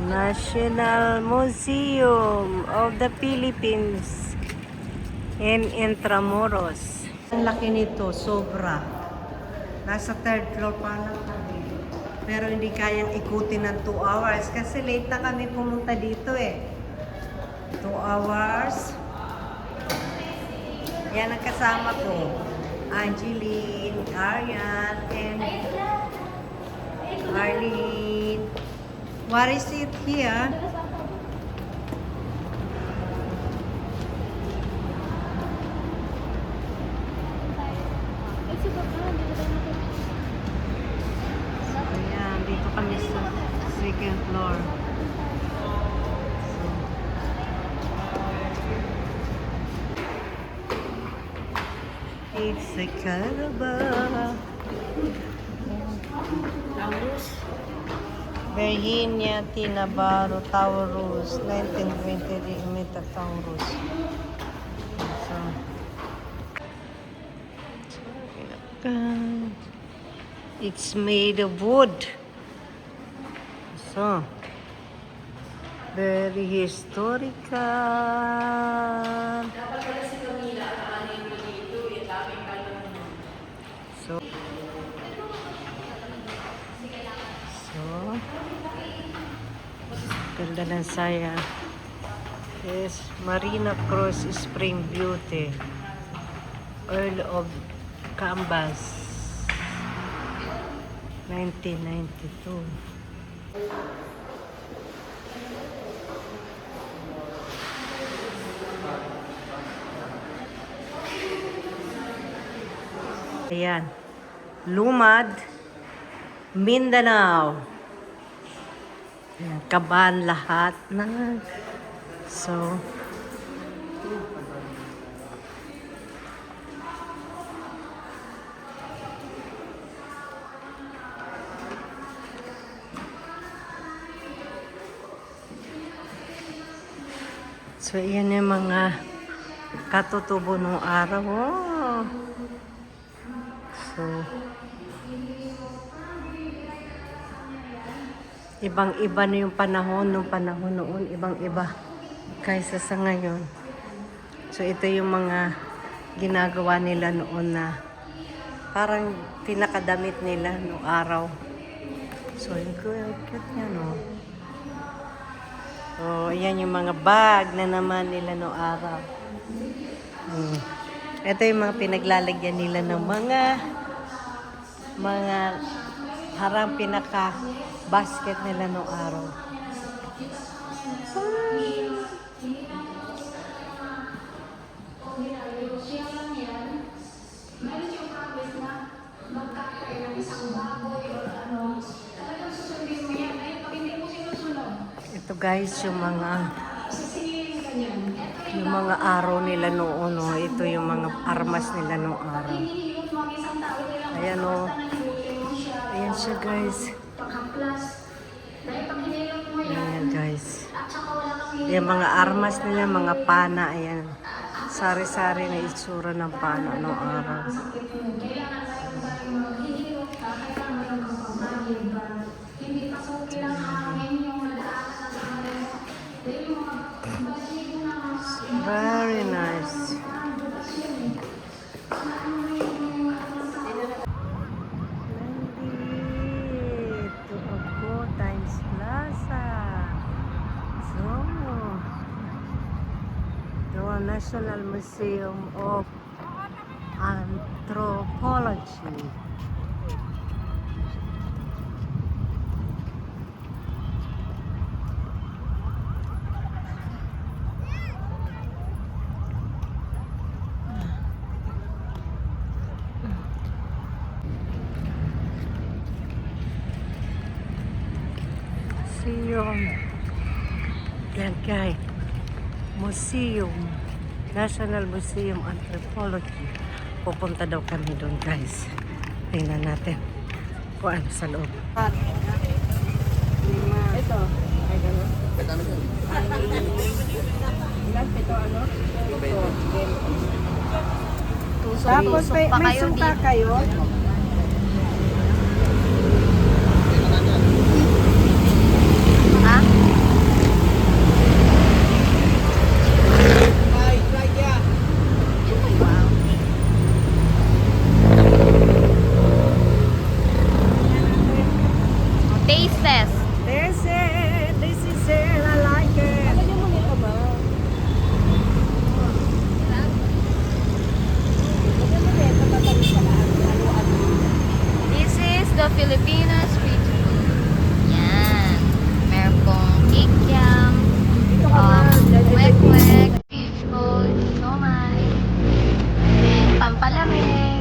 National Museum of the Philippines in Intramuros. Ang laki nito, sobra. Nasa third floor pa lang kami. Pero hindi kayang ikutin ng 2 hours kasi late na kami pumunta dito eh. 2 hours. Yan ang kasama ko. Angeline, Arian, and Arlene. What is it here? Ayan, dito kami sa second floor. It's a Caraba. Virginia T. Navarro Taurus, 1923 Imita Taurus. It's made of wood. So, very historical. Ganda ng saya. Yes, Marina Cruz Spring Beauty. Earl of Cambas. 1992. Ayan. Lumad, Mindanao. Ayan, kaban lahat na. So, yan yung mga katutubo ng araw. Oh. So, ibang-iba na yung panahon noon, ibang-iba kaysa sa ngayon. So, ito yung mga ginagawa nila noon na parang pinakadamit nila noong araw. So, yung cute niya, no? So, ayan yung mga bag na naman nila noong araw. Ito yung mga pinaglalagyan nila ng mga harang pinaka basket nila noong araw. Ito guys, yung mga araw nila noon, no? Ito yung mga armas nila noong araw. Ayan, no? Ayan siya guys. Ayan guys. Yung mga armas nila, mga pana, ayan. Sari-sari na itsura ng pana noong araw. Very nice. To Agco Times Plaza. So, the National Museum of Anthropology. Museum, National Museum Anthropology. Pupunta daw kami doon guys. Tingnan natin kung ano sa loob. Ito. Ay, gano'n. Ilan? Ito ano? Tapos may suka kayo? Ha? Taste test. This is it, I like it. This is the Filipino street food. Yan. Meron pong kikiam, kwek-kwek, fishball, siomai, and pampalamig.